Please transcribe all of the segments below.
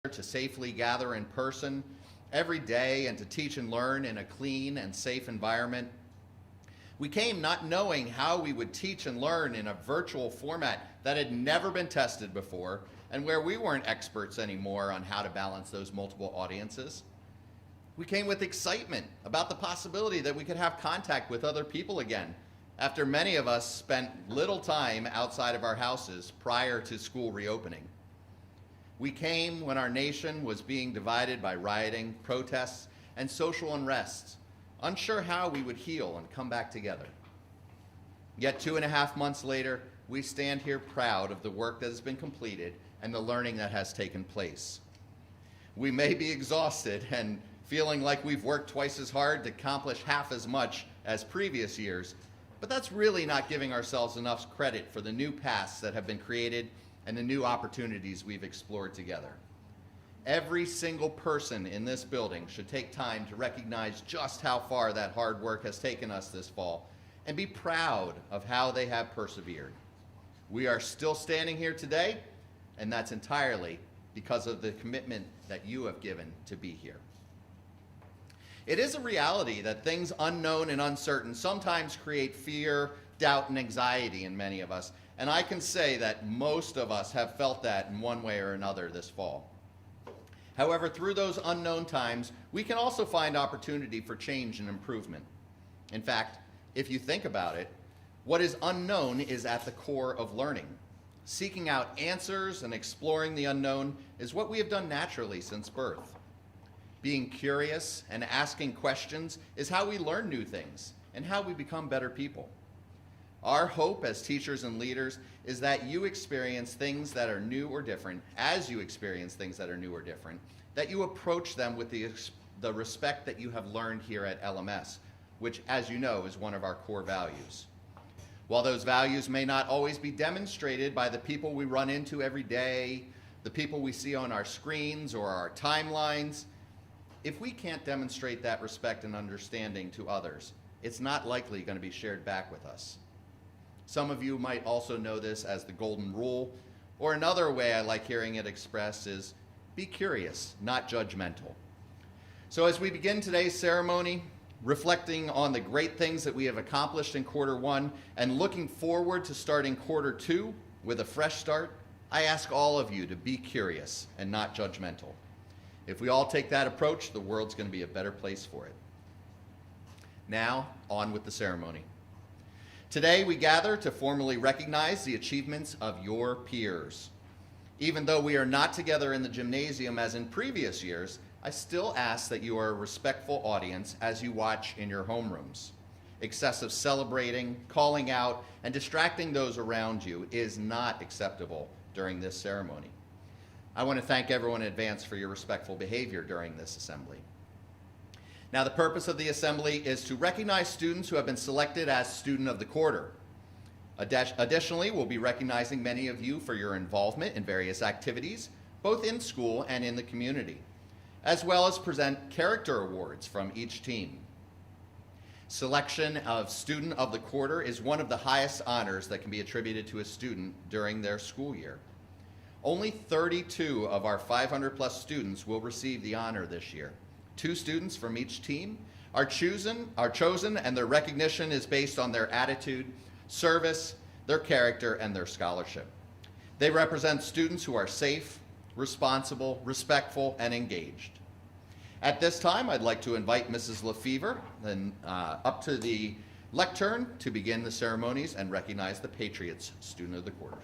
to safely gather in person every day and to teach and learn in a clean and safe environment. We came not knowing how we would teach and learn in a virtual format that had never been tested before and where we weren't experts anymore on how to balance those multiple audiences. We came with excitement about the possibility that we could have contact with other people again after many of us spent little time outside of our houses prior to school reopening. We came when our nation was being divided by rioting, protests, and social unrest, unsure how we would heal and come back together. Yet 2.5 months later, we stand here proud of the work that has been completed and the learning that has taken place. We may be exhausted and feeling like we've worked twice as hard to accomplish half as much as previous years, but that's really not giving ourselves enough credit for the new paths that have been created and the new opportunities we've explored together. Every single person in this building should take time to recognize just how far that hard work has taken us this fall and be proud of how they have persevered. We are still standing here today, and that's entirely because of the commitment that you have given to be here. It is a reality that things unknown and uncertain sometimes create fear, doubt, and anxiety in many of us, and I can say that most of us have felt that in one way or another this fall. However, through those unknown times, we can also find opportunity for change and improvement. In fact, if you think about it, what is unknown is at the core of learning. Seeking out answers and exploring the unknown is what we have done naturally since birth. Being curious and asking questions is how we learn new things and how we become better people. Our hope as teachers and leaders is that you experience things that are new or different, as you experience things that are new or different, that you approach them with the respect that you have learned here at LMS, which, as you know, is one of our core values. While those values may not always be demonstrated by the people we run into every day, the people we see on our screens or our timelines, if we can't demonstrate that respect and understanding to others, it's not likely going to be shared back with us. Some of you might also know this as the golden rule, or another way I like hearing it expressed is be curious, not judgmental. So as we begin today's ceremony, reflecting on the great things that we have accomplished in quarter one and looking forward to starting quarter two with a fresh start, I ask all of you to be curious and not judgmental. If we all take that approach, the world's going to be a better place for it. Now, on with the ceremony. Today, we gather to formally recognize the achievements of your peers. Even though we are not together in the gymnasium as in previous years, I still ask that you are a respectful audience as you watch in your homerooms. Excessive celebrating, calling out, and distracting those around you is not acceptable during this ceremony. I want to thank everyone in advance for your respectful behavior during this assembly. Now, the purpose of the assembly is to recognize students who have been selected as Student of the Quarter. Additionally, we'll be recognizing many of you for your involvement in various activities, both in school and in the community, as well as present character awards from each team. Selection of Student of the Quarter is one of the highest honors that can be attributed to a student during their school year. Only 32 of our 500+ students will receive the honor this year. 2 students from each team are chosen, and their recognition is based on their attitude, service, their character, and their scholarship. They represent students who are safe, responsible, respectful, and engaged. At this time, I'd like to invite Mrs. Lefevre up to the lectern to begin the ceremonies and recognize the Patriots Student of the Quarter.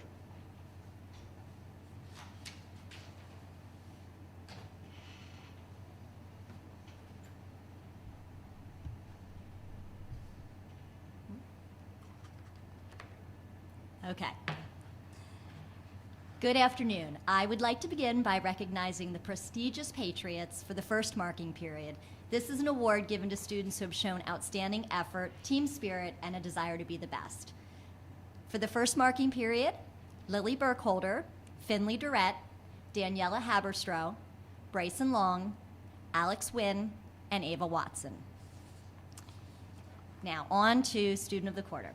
Okay. Good afternoon. I would like to begin by recognizing the prestigious Patriots for the first marking period. This is an award given to students who have shown outstanding effort, team spirit, and a desire to be the best. For the first marking period, Lily Burkholder, Finley Durrett, Daniela Haberstroh, Bryson Long, Alex Wynn, and Ava Watson. Now on to Student of the Quarter.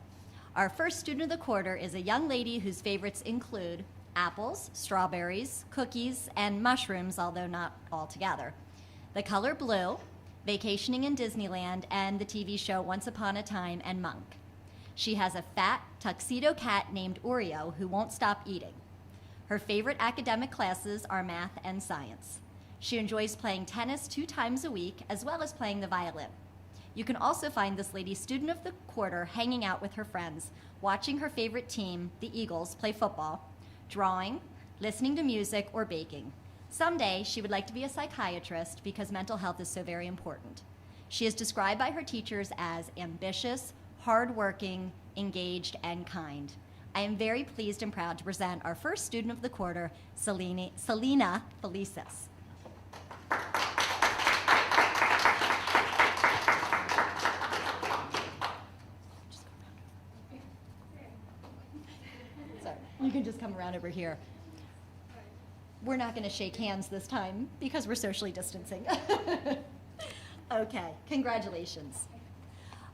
Our first Student of the Quarter is a young lady whose favorites include apples, strawberries, cookies, and mushrooms, although not all together. The color blue, vacationing in Disneyland, and the TV show Once Upon a Time and Monk. She has a fat tuxedo cat named Oreo who won't stop eating. Her favorite academic classes are math and science. She enjoys playing tennis 2 times a week, as well as playing the violin. You can also find this lady student of the quarter hanging out with her friends, watching her favorite team, the Eagles, play football, drawing, listening to music, or baking. Someday, she would like to be a psychiatrist because mental health is so very important. She is described by her teachers as ambitious, hardworking, engaged, and kind. I am very pleased and proud to present our first student of the quarter, Selena Felicis. Sorry, you can just come around over here. We're not going to shake hands this time because we're socially distancing. Okay, congratulations.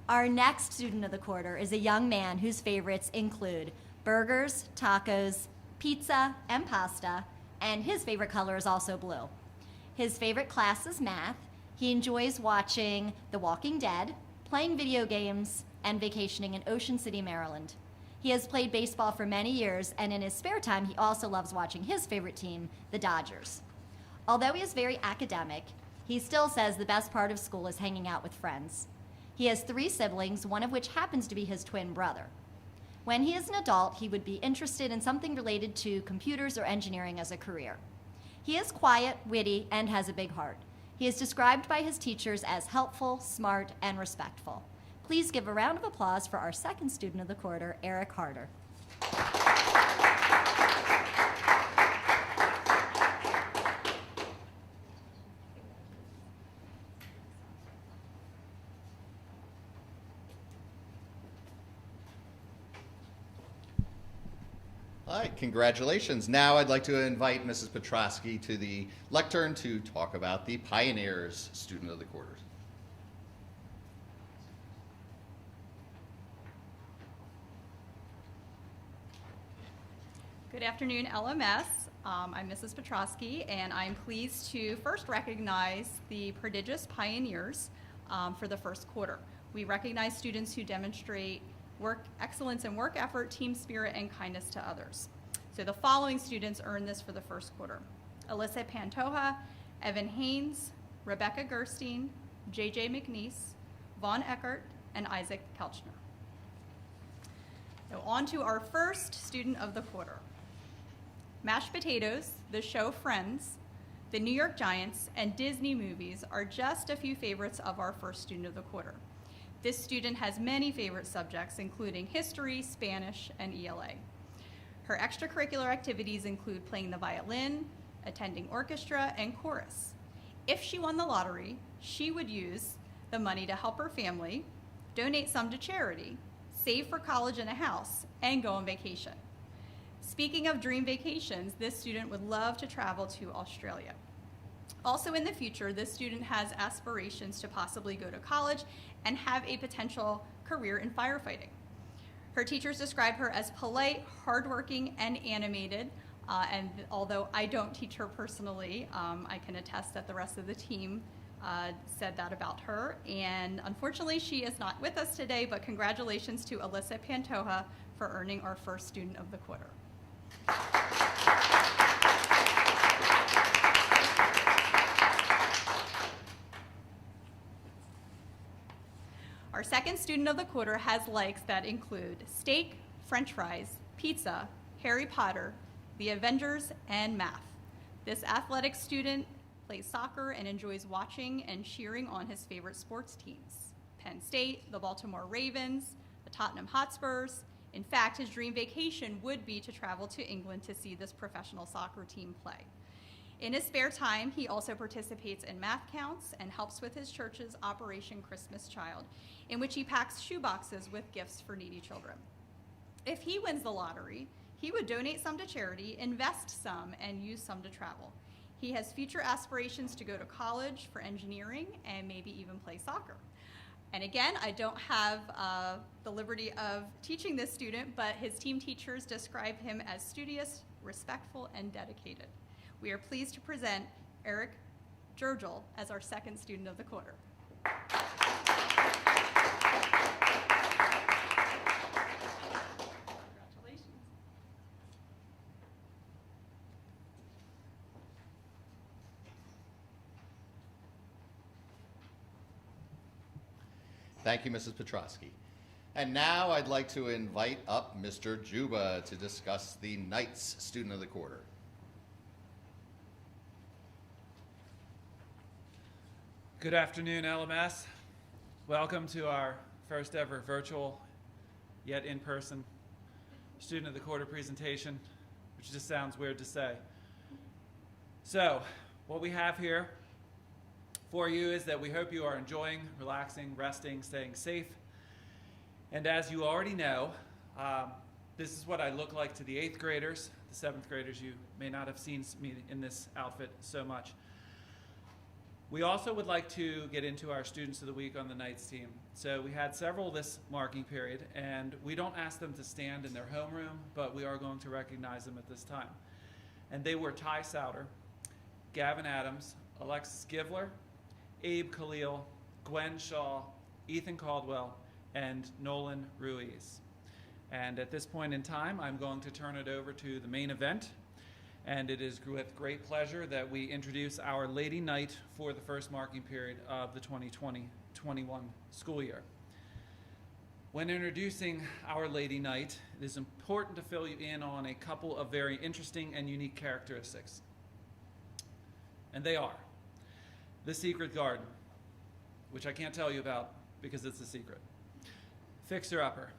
Our next student of the quarter is a young man whose favorites include burgers, tacos, pizza, and pasta, and his favorite color is also blue. His favorite class is math. He enjoys watching The Walking Dead, playing video games, and vacationing in Ocean City, Maryland. He has played baseball for many years, and in his spare time, he also loves watching his favorite team, the Dodgers. Although he is very academic, he still says the best part of school is hanging out with friends. He has 3 siblings, one of which happens to be his twin brother. When he is an adult, he would be interested in something related to computers or engineering as a career. He is quiet, witty, and has a big heart. He is described by his teachers as helpful, smart, and respectful. Please give a round of applause for our second student of the quarter, Eric Harder. All right, congratulations. Now I'd like to invite Mrs. Petrosky to the lectern to talk about the Pioneers Student of the Quarter. Good afternoon, LMS. I'm Mrs. Petrosky, and I'm pleased to first recognize the prodigious pioneers for the first quarter. We recognize students who demonstrate excellence in work effort, team spirit, and kindness to others. So the following students earned this for the first quarter: Alyssa Pantoja, Evan Haynes, Rebecca Gerstein, JJ McNeese, Vaughn Eckert, and Isaac Kelchner. So on to our first student of the quarter. Mashed potatoes, the show Friends, the New York Giants, and Disney movies are just a few favorites of our first student of the quarter. This student has many favorite subjects, including history, Spanish, and ELA. Her extracurricular activities include playing the violin, attending orchestra, and chorus. If she won the lottery, she would use the money to help her family, donate some to charity, save for college and a house, and go on vacation. Speaking of dream vacations, this student would love to travel to Australia. Also in the future, this student has aspirations to possibly go to college and have a potential career in firefighting. Her teachers describe her as polite, hardworking, and animated. And although I don't teach her personally, I can attest that the rest of the team said that about her. And unfortunately, she is not with us today, but congratulations to Alyssa Pantoja for earning our first student of the quarter. Our second student of the quarter has likes that include steak, French fries, pizza, Harry Potter, the Avengers, and math. This athletic student plays soccer and enjoys watching and cheering on his favorite sports teams: Penn State, the Baltimore Ravens, the Tottenham Hotspurs. In fact, his dream vacation would be to travel to England to see this professional soccer team play. In his spare time, he also participates in math counts and helps with his church's Operation Christmas Child, in which he packs shoeboxes with gifts for needy children. If he wins the lottery, he would donate some to charity, invest some, and use some to travel. He has future aspirations to go to college for engineering and maybe even play soccer. And again, I don't have the liberty of teaching this student, but his team teachers describe him as studious, respectful, and dedicated. We are pleased to present Eric Jurgel as our second student of the quarter. Congratulations. Thank you, Mrs. Petrosky. And now I'd like to invite up Mr. Juba to discuss the Knights Student of the Quarter. Good afternoon, LMS. Welcome to our first ever virtual, yet in-person Student of the Quarter presentation, which just sounds weird to say. So, what we have here for you is that we hope you are enjoying, relaxing, resting, staying safe. And as you already know, this is what I look like to the 8th graders. The 7th graders, you may not have seen me in this outfit so much. We also would like to get into our Students of the Week on the Knights team. So we had several this marking period, and we don't ask them to stand in their homeroom, but we are going to recognize them at this time. And they were Ty Souter, Gavin Adams, Alexis Givler, Abe Khalil, Gwen Shaw, Ethan Caldwell, and Nolan Ruiz. And at this point in time, I'm going to turn it over to the main event. And it is with great pleasure that we introduce our Lady Knight for the first marking period of the 2020-21 school year. When introducing our Lady Knight, it is important to fill you in on a couple of very interesting and unique characteristics. And they are the secret garden, which I can't tell you about because it's a secret. Fixer-upper,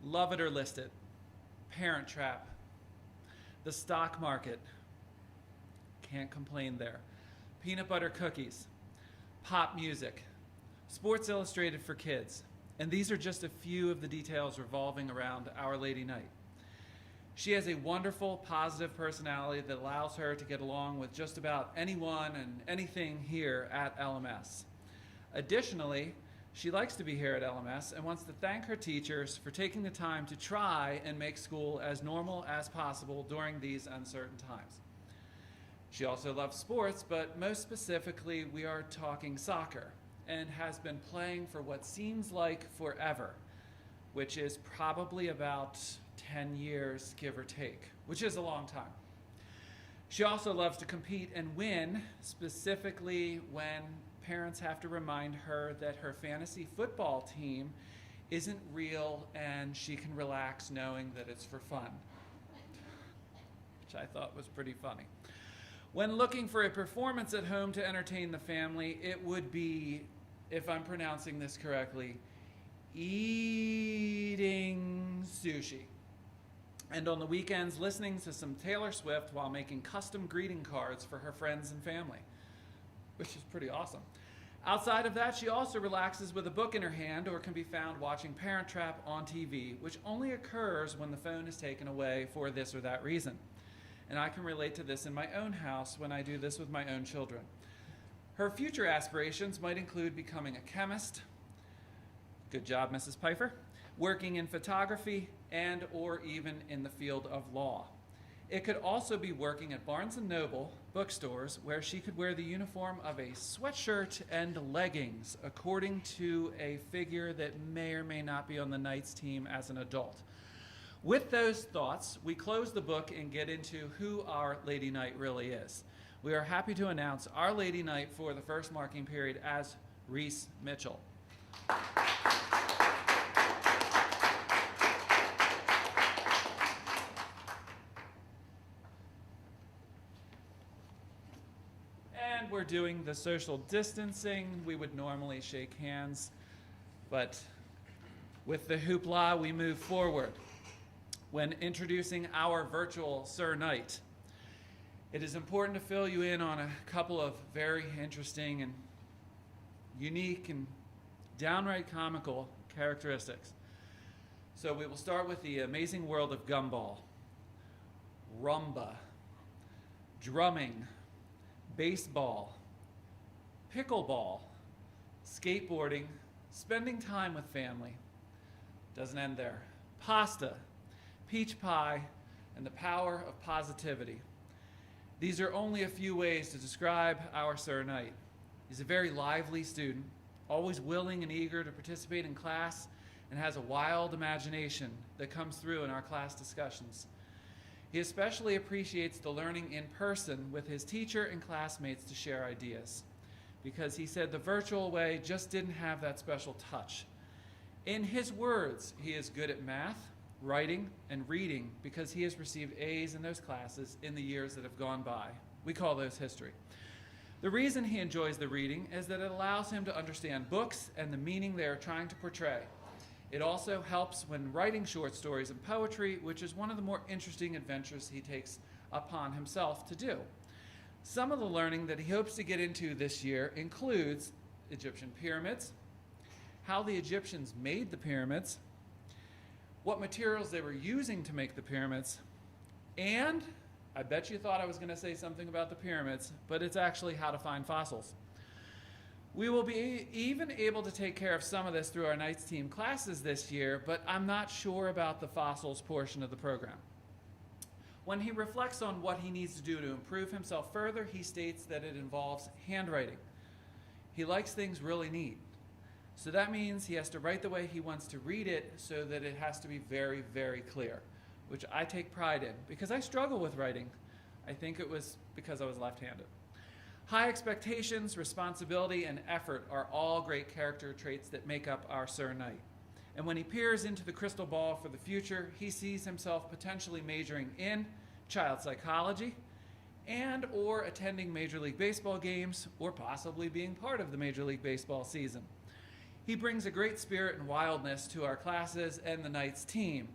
love it or list it, parent trap, the stock market, can't complain there, peanut butter cookies, pop music, Sports Illustrated for kids, and these are just a few of the details revolving around Our Lady Knight. She has a wonderful, positive personality that allows her to get along with just about anyone and anything here at LMS. Additionally, she likes to be here at LMS and wants to thank her teachers for taking the time to try and make school as normal as possible during these uncertain times. She also loves sports, but most specifically, we are talking soccer, and has been playing for what seems like forever, which is probably about 10 years, give or take, which is a long time. She also loves to compete and win, specifically when parents have to remind her that her fantasy football team isn't real and she can relax knowing that it's for fun, which I thought was pretty funny. When looking for a performance at home to entertain the family, it would be, if I'm pronouncing this correctly, eating sushi. And on the weekends, listening to some Taylor Swift while making custom greeting cards for her friends and family, which is pretty awesome. Outside of that, she also relaxes with a book in her hand or can be found watching Parent Trap on TV, which only occurs when the phone is taken away for this or that reason. And I can relate to this in my own house when I do this with my own children. Her future aspirations might include becoming a chemist, good job, Mrs. Pfeiffer, working in photography, and or even in the field of law. It could also be working at Barnes & Noble bookstores, where she could wear the uniform of a sweatshirt and leggings, according to a figure that may or may not be on the Knights team as an adult. With those thoughts, we close the book and get into who our Lady Knight really is. We are happy to announce our Lady Knight for the first marking period as Reese Mitchell. We're doing the social distancing. We would normally shake hands, but with the hoopla, we move forward. When introducing our virtual Sir Knight, it is important to fill you in on a couple of very interesting and unique and downright comical characteristics. So we will start with the amazing world of gumball, rumba, drumming, baseball, pickleball, skateboarding, spending time with family. Doesn't end there. Pasta, peach pie, and the power of positivity. These are only a few ways to describe our Sir Knight. He's a very lively student, always willing and eager to participate in class, and has a wild imagination that comes through in our class discussions. He especially appreciates the learning in person with his teacher and classmates to share ideas, because he said the virtual way just didn't have that special touch. In his words, he is good at math, writing, and reading because he has received A's in those classes in the years that have gone by. We call those history. The reason he enjoys the reading is that it allows him to understand books and the meaning they are trying to portray. It also helps when writing short stories and poetry, which is one of the more interesting adventures he takes upon himself to do. Some of the learning that he hopes to get into this year includes Egyptian pyramids, how the Egyptians made the pyramids, what materials they were using to make the pyramids, and I bet you thought I was going to say something about the pyramids, but it's actually how to find fossils. We will be even able to take care of some of this through our Knights team classes this year, but I'm not sure about the fossils portion of the program. When he reflects on what he needs to do to improve himself further, he states that it involves handwriting. He likes things really neat. So that means he has to write the way he wants to read it so that it has to be very, very clear, which I take pride in because I struggle with writing. I think it was because I was left-handed. High expectations, responsibility, and effort are all great character traits that make up our Sir Knight. And when he peers into the crystal ball for the future, he sees himself potentially majoring in child psychology and or attending Major League Baseball games or possibly being part of the Major League Baseball season. He brings a great spirit and wildness to our classes and the Knights team.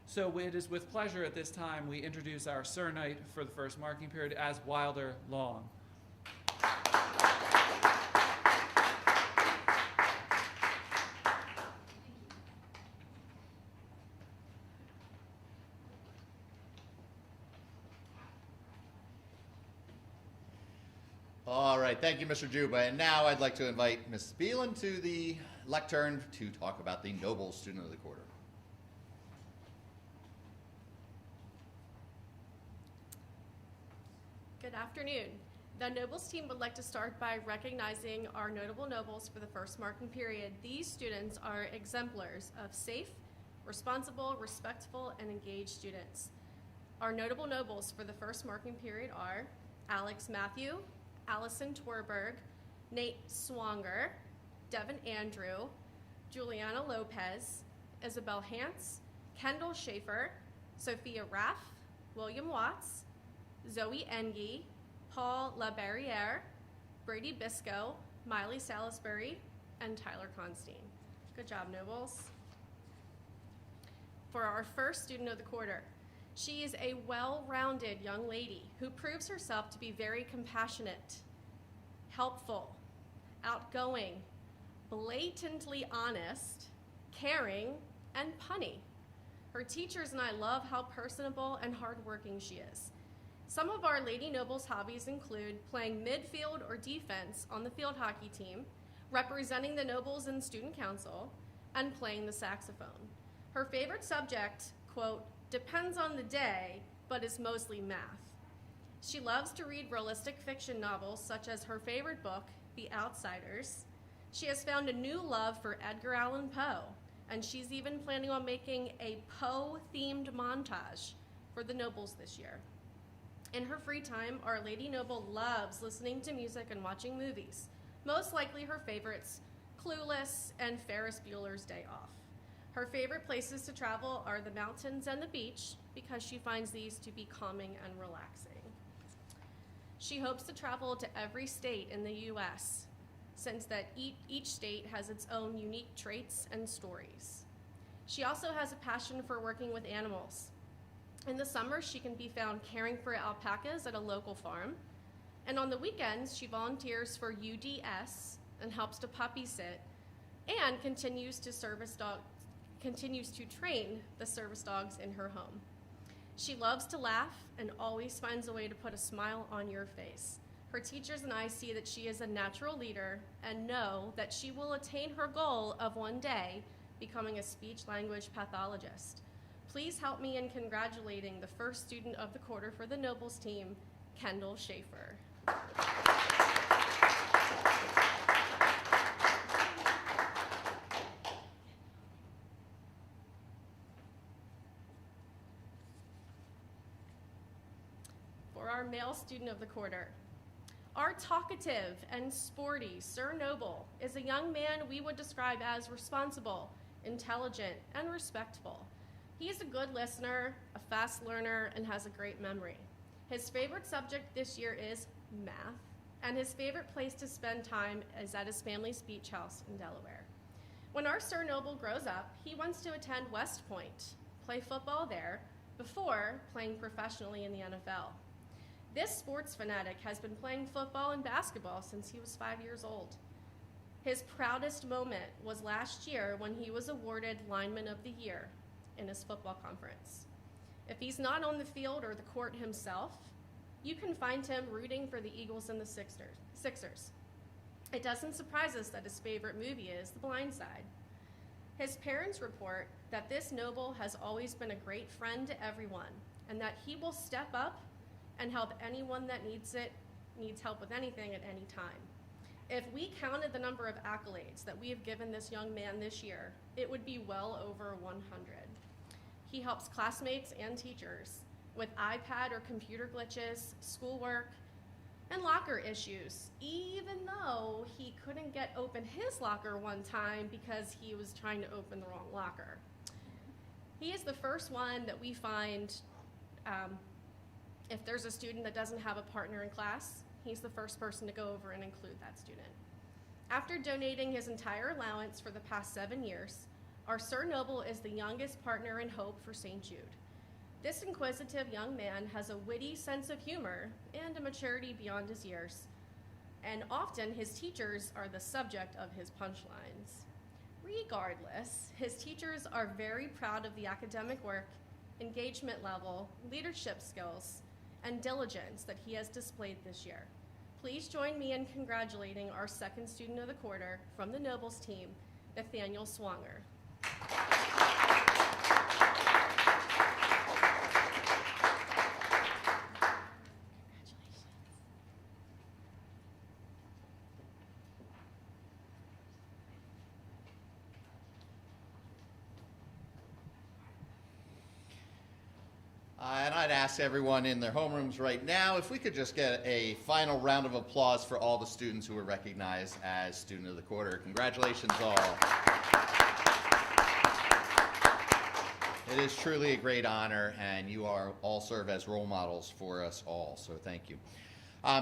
So it is with pleasure at this time we introduce our Sir Knight for the first marking period as Wilder Long. All right, thank you, Mr. Juba. And now I'd like to invite Ms. Spielan to the lectern to talk about the Noble Student of the Quarter. Good afternoon. The Nobles team would like to start by recognizing our notable Nobles for the first marking period. These students are exemplars of safe, responsible, respectful, and engaged students. Our notable Nobles for the first marking period are Alex Matthew, Allison Twerberg, Nate Swanger, Devin Andrew, Juliana Lopez, Isabel Hance, Kendall Schaefer, Sophia Raff, William Watts, Zoe Engie, Paul LaBarriere, Brady Bisco, Miley Salisbury, and Tyler Constein. Good job, Nobles. For our first student of the quarter, she is a well-rounded young lady who proves herself to be very compassionate, helpful, outgoing, blatantly honest, caring, and punny. Her teachers and I love how personable and hardworking she is. Some of our Lady Nobles hobbies include playing midfield or defense on the field hockey team, representing the Nobles in student council, and playing the saxophone. Her favorite subject, quote, depends on the day, but is mostly math. She loves to read realistic fiction novels such as her favorite book, The Outsiders. She has found a new love for Edgar Allan Poe, and she's even planning on making a Poe-themed montage for the Nobles this year. In her free time, our Lady Noble loves listening to music and watching movies. Most likely her favorites, Clueless and Ferris Bueller's Day Off. Her favorite places to travel are the mountains and the beach because she finds these to be calming and relaxing. She hopes to travel to every state in the U.S. since that each state has its own unique traits and stories. She also has a passion for working with animals. In the summer, she can be found caring for alpacas at a local farm. And on the weekends, she volunteers for UDS and helps to puppy sit and continues to train the service dogs in her home. She loves to laugh and always finds a way to put a smile on your face. Her teachers and I see that she is a natural leader and know that she will attain her goal of one day becoming a speech-language pathologist. Please help me in congratulating the first student of the quarter for the Nobles team, Kendall Schaefer. For our male student of the quarter, our talkative and sporty Sir Noble is a young man we would describe as responsible, intelligent, and respectful. He is a good listener, a fast learner, and has a great memory. His favorite subject this year is math, and his favorite place to spend time is at his family's beach house in Delaware. When our Sir Noble grows up, he wants to attend West Point, play football there, before playing professionally in the NFL. This sports fanatic has been playing football and basketball since he was 5 years old. His proudest moment was last year when he was awarded Lineman of the Year in his football conference. If he's not on the field or the court himself, you can find him rooting for the Eagles and the Sixers. It doesn't surprise us that his favorite movie is The Blind Side. His parents report that this Noble has always been a great friend to everyone, and that he will step up and help anyone that needs help with anything at any time. If we counted the number of accolades that we have given this young man this year, it would be well over 100. He helps classmates and teachers with iPad or computer glitches, schoolwork, and locker issues, even though he couldn't get open his locker one time because he was trying to open the wrong locker. He is the first one that we find if there's a student that doesn't have a partner in class, he's the first person to go over and include that student. After donating his entire allowance for the past 7 years, our Sir Noble is the youngest partner in Hope for St. Jude. This inquisitive young man has a witty sense of humor and a maturity beyond his years, and often his teachers are the subject of his punchlines. Regardless, his teachers are very proud of the academic work, engagement level, leadership skills, and diligence that he has displayed this year. Please join me in congratulating our second student of the quarter from the Nobles team, Nathaniel Swanger. And I'd ask everyone in their homerooms right now if we could just get a final round of applause for all the students who were recognized as Student of the Quarter. Congratulations all. It is truly a great honor, and you all serve as role models for us all, so thank you.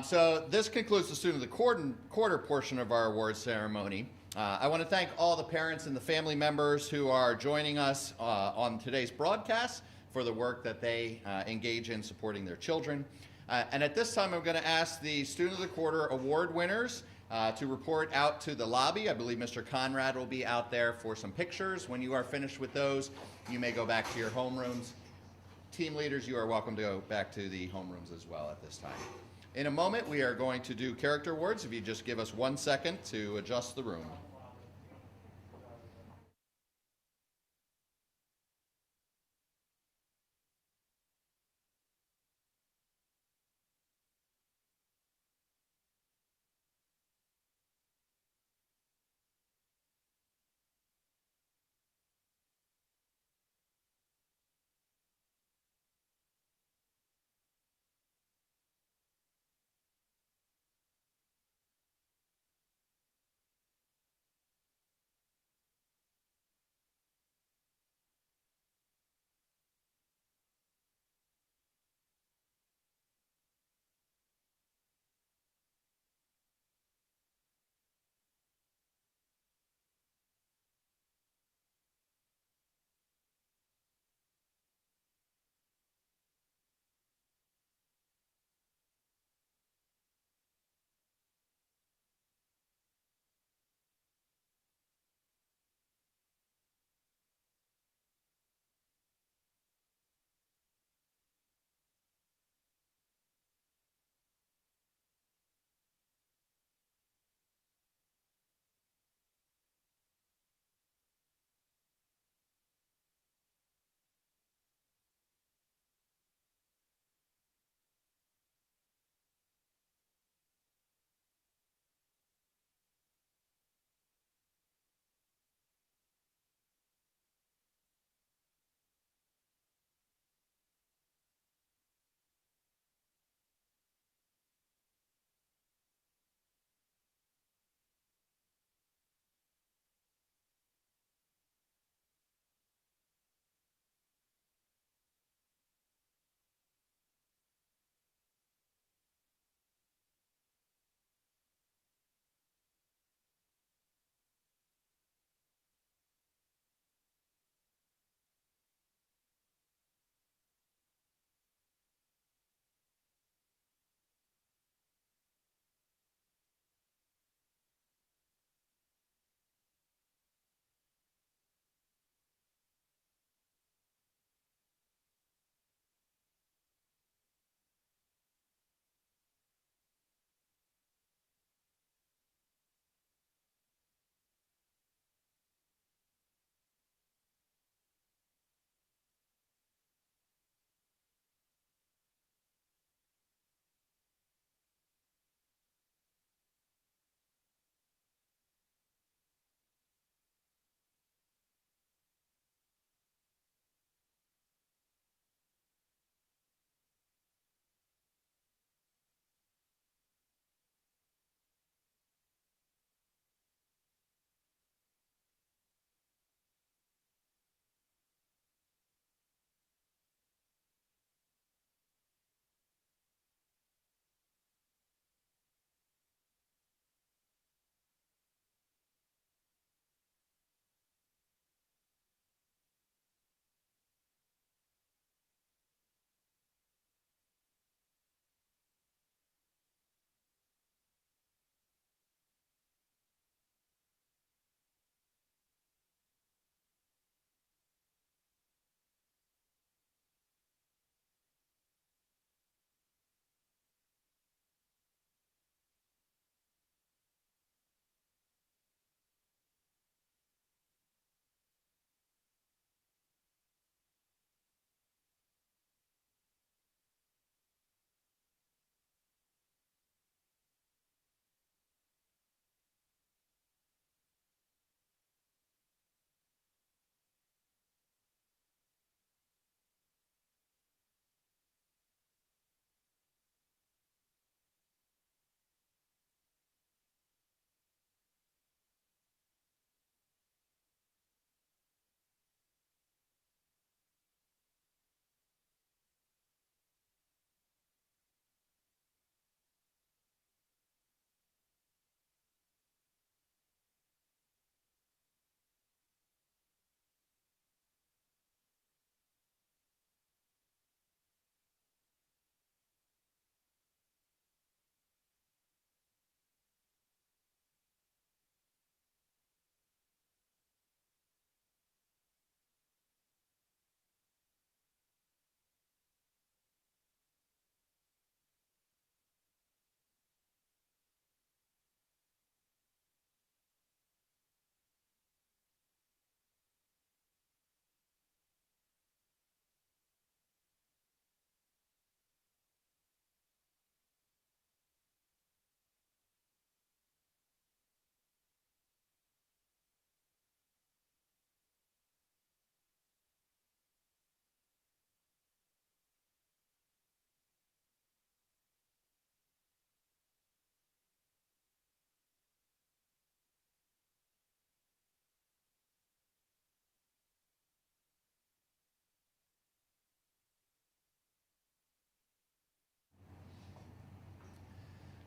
So this concludes the Student of the Quarter portion of our awards ceremony. I want to thank all the parents and the family members who are joining us on today's broadcast for the work that they engage in supporting their children. And at this time, I'm going to ask the Student of the Quarter award winners to report out to the lobby. I believe Mr. Conrad will be out there for some pictures. When you are finished with those, you may go back to your homerooms. Team leaders, you are welcome to go back to the homerooms as well at this time. In a moment, we are going to do character awards. If you just give us 1 second to adjust the room.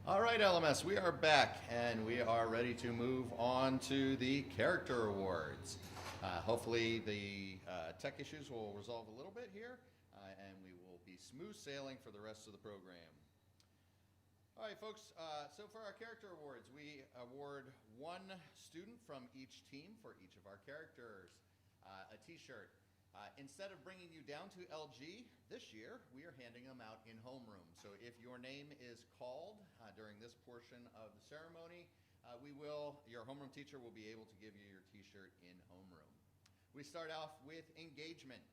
All right, LMS, we are back and we are ready to move on to the character awards. Hopefully the tech issues will resolve a little bit here and we will be smooth sailing for the rest of the program. All right, folks, so for our character awards, we award one student from each team for each of our characters a t-shirt. Instead of bringing you down to LG this year, we are handing them out in homeroom. So if your name is called during this portion of the ceremony, your homeroom teacher will be able to give you your t-shirt in homeroom. We start off with engagement.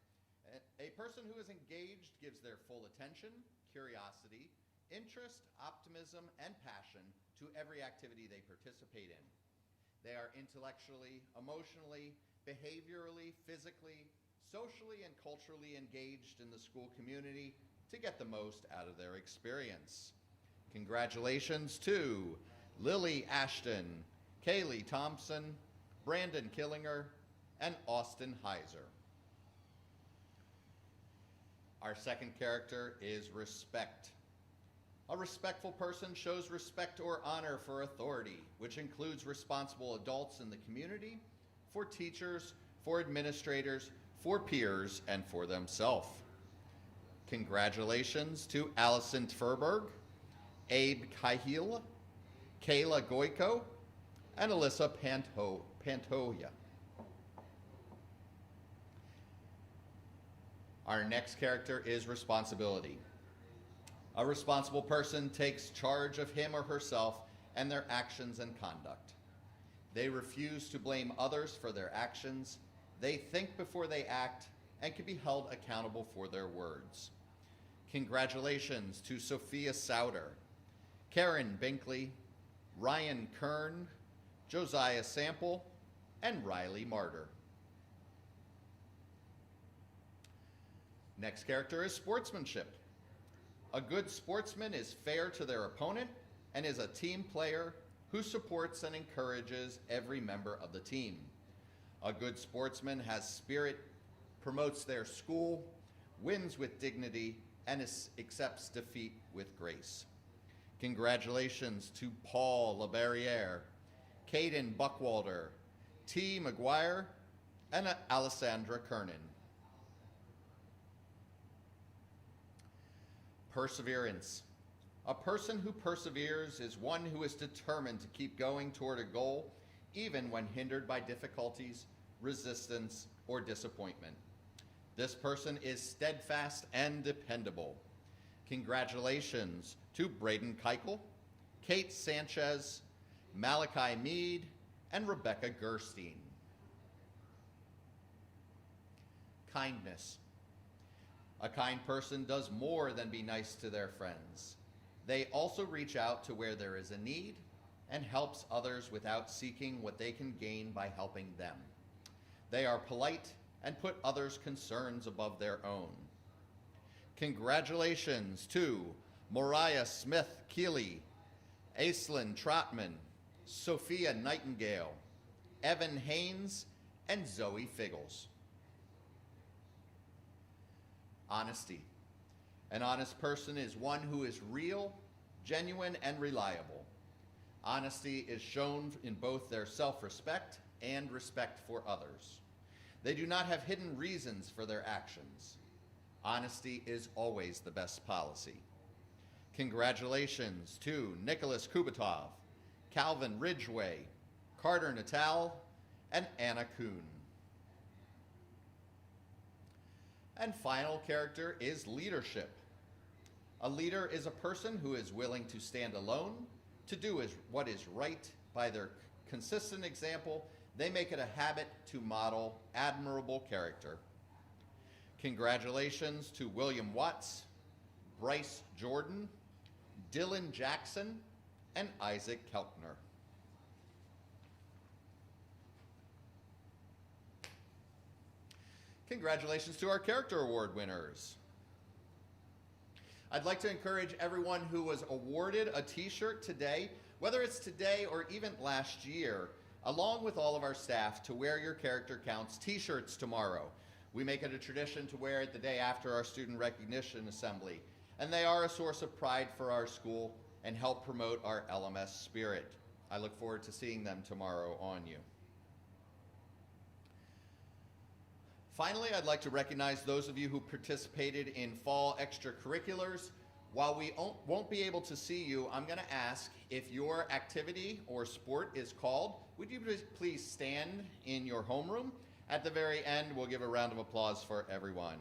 A person who is engaged gives their full attention, curiosity, interest, optimism, and passion to every activity they participate in. They are intellectually, emotionally, behaviorally, physically, socially, and culturally engaged in the school community to get the most out of their experience. Congratulations to Lily Ashton, Kaylee Thompson, Brandon Killinger, and Austin Heiser. Our second character is respect. A respectful person shows respect or honor for authority, which includes responsible adults in the community, for teachers, for administrators, for peers, and for themselves. Congratulations to Allison Tverberg, Abe Cahill, Kayla Goico, and Alyssa Pantoja. Our next character is responsibility. A responsible person takes charge of him or herself and their actions and conduct. They refuse to blame others for their actions. They think before they act and can be held accountable for their words. Congratulations to Sophia Souter, Karen Binkley, Ryan Kern, Josiah Sample, and Riley Martyr. Next character is sportsmanship. A good sportsman is fair to their opponent and is a team player who supports and encourages every member of the team. A good sportsman has spirit, promotes their school, wins with dignity, and accepts defeat with grace. Congratulations to Paul LaBarriere, Caden Buckwalder, T. McGuire, and Alessandra Kernan. Perseverance. A person who perseveres is one who is determined to keep going toward a goal, even when hindered by difficulties, resistance, or disappointment. This person is steadfast and dependable. Congratulations to Braden Keichel, Kate Sanchez, Malachi Mead, and Rebecca Gerstein. Kindness. A kind person does more than be nice to their friends. They also reach out to where there is a need and helps others without seeking what they can gain by helping them. They are polite and put others' concerns above their own. Congratulations to Moriah Smith Keeley, Aislinn Trotman, Sophia Nightingale, Evan Haynes, and Zoe Figgles. Honesty. An honest person is one who is real, genuine, and reliable. Honesty is shown in both their self-respect and respect for others. They do not have hidden reasons for their actions. Honesty is always the best policy. Congratulations to Nicholas Kubatov, Calvin Ridgway, Carter Natal, and Anna Kuhn. And final character is leadership. A leader is a person who is willing to stand alone, to do what is right by their consistent example. They make it a habit to model admirable character. Congratulations to William Watts, Bryce Jordan, Dylan Jackson, and Isaac Kelkner. Congratulations to our Character Award winners. I'd like to encourage everyone who was awarded a t-shirt today, whether it's today or even last year, along with all of our staff, to wear your Character Counts t-shirts tomorrow. We make it a tradition to wear it the day after our student recognition assembly, and they are a source of pride for our school and help promote our LMS spirit. I look forward to seeing them tomorrow on you. Finally, I'd like to recognize those of you who participated in fall extracurriculars. While we won't be able to see you, I'm going to ask if your activity or sport is called, would you please stand in your homeroom? At the very end, we'll give a round of applause for everyone.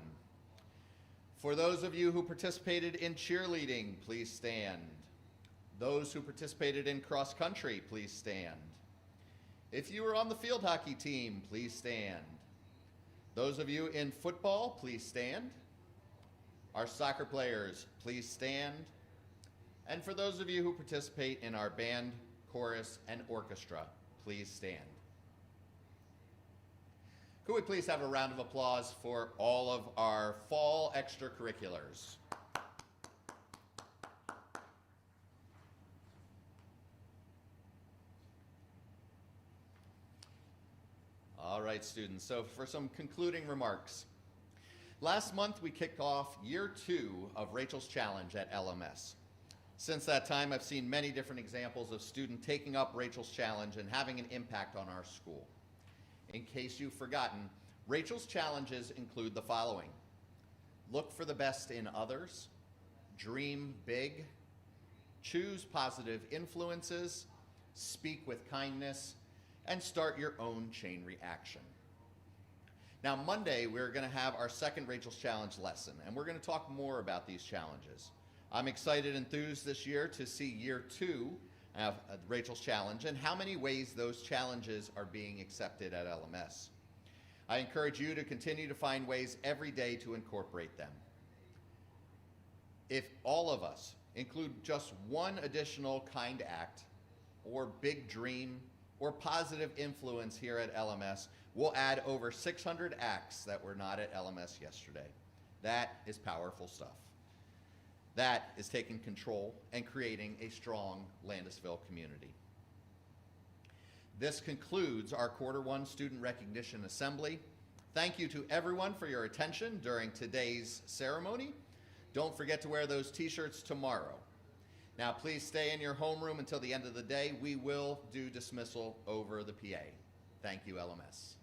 For those of you who participated in cheerleading, please stand. Those who participated in cross country, please stand. If you were on the field hockey team, please stand. Those of you in football, please stand. Our soccer players, please stand. And for those of you who participate in our band, chorus, and orchestra, please stand. Could we please have a round of applause for all of our fall extracurriculars? All right, students, so for some concluding remarks. Last month, we kicked off year 2 of Rachel's Challenge at LMS. Since that time, I've seen many different examples of students taking up Rachel's Challenge and having an impact on our school. In case you've forgotten, Rachel's challenges include the following: look for the best in others, dream big, choose positive influences, speak with kindness, and start your own chain reaction. Now, Monday, we're going to have our second Rachel's Challenge lesson, and we're going to talk more about these challenges. I'm excited and enthused this year to see year 2 of Rachel's Challenge and how many ways those challenges are being accepted at LMS. I encourage you to continue to find ways every day to incorporate them. If all of us include just one additional kind act or big dream or positive influence here at LMS, we'll add over 600 acts that were not at LMS yesterday. That is powerful stuff. That is taking control and creating a strong Landisville community. This concludes our Q1 Student Recognition Assembly. Thank you to everyone for your attention during today's ceremony. Don't forget to wear those T-shirts tomorrow. Now, please stay in your homeroom until the end of the day. We will do dismissal over the PA. Thank you, LMS.